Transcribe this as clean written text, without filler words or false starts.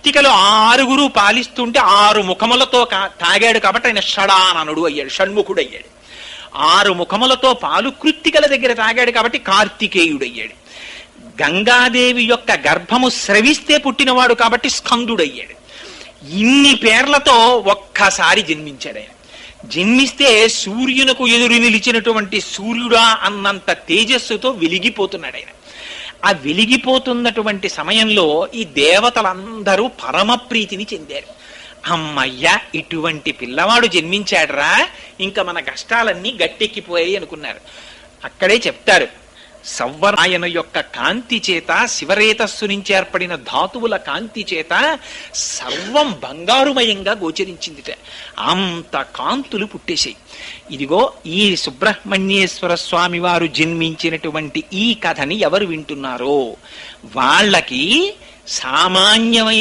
కృత్తికలు 6 పాలిస్తుంటే 6 ముఖములతో తాగాడు కాబట్టి ఆయన షడాననుడు అయ్యాడు, షణ్ముఖుడు అయ్యాడు. 6 ముఖములతో పాలు కృత్తికల దగ్గర తాగాడు కాబట్టి కార్తికేయుడయ్యాడు. గంగాదేవి యొక్క గర్భము స్రవిస్తే పుట్టినవాడు కాబట్టి స్కందుడయ్యాడు. ఇన్ని పేర్లతో ఒక్కసారి జన్మించాడు ఆయన. జన్మిస్తే సూర్యునకు ఎదురు నిలిచినటువంటి సూర్యుడా అన్నంత తేజస్సుతో వెలిగిపోతున్నాడు ఆయన. ఆ వెలిగిపోతున్నటువంటి సమయంలో ఈ దేవతలందరూ పరమ ప్రీతిని చెందారు. అమ్మయ్య, ఇటువంటి పిల్లవాడు జన్మించాడురా, ఇంకా మన కష్టాలన్నీ గట్టెక్కిపోయాయి అనుకున్నారు. అక్కడే చెప్తారు, సవ్వరాయన యొక్క కాంతి చేత, శివరేతస్సు నుంచి ఏర్పడిన ధాతువుల కాంతి చేత సర్వం బంగారుమయంగా గోచరించిందిట. అంత కాంతులు పుట్టేశాయి. ఇదిగో ఈ సుబ్రహ్మణ్యేశ్వర స్వామి వారు జన్మించినటువంటి ఈ కథని ఎవరు వింటున్నారో వాళ్ళకి సామాన్యమైన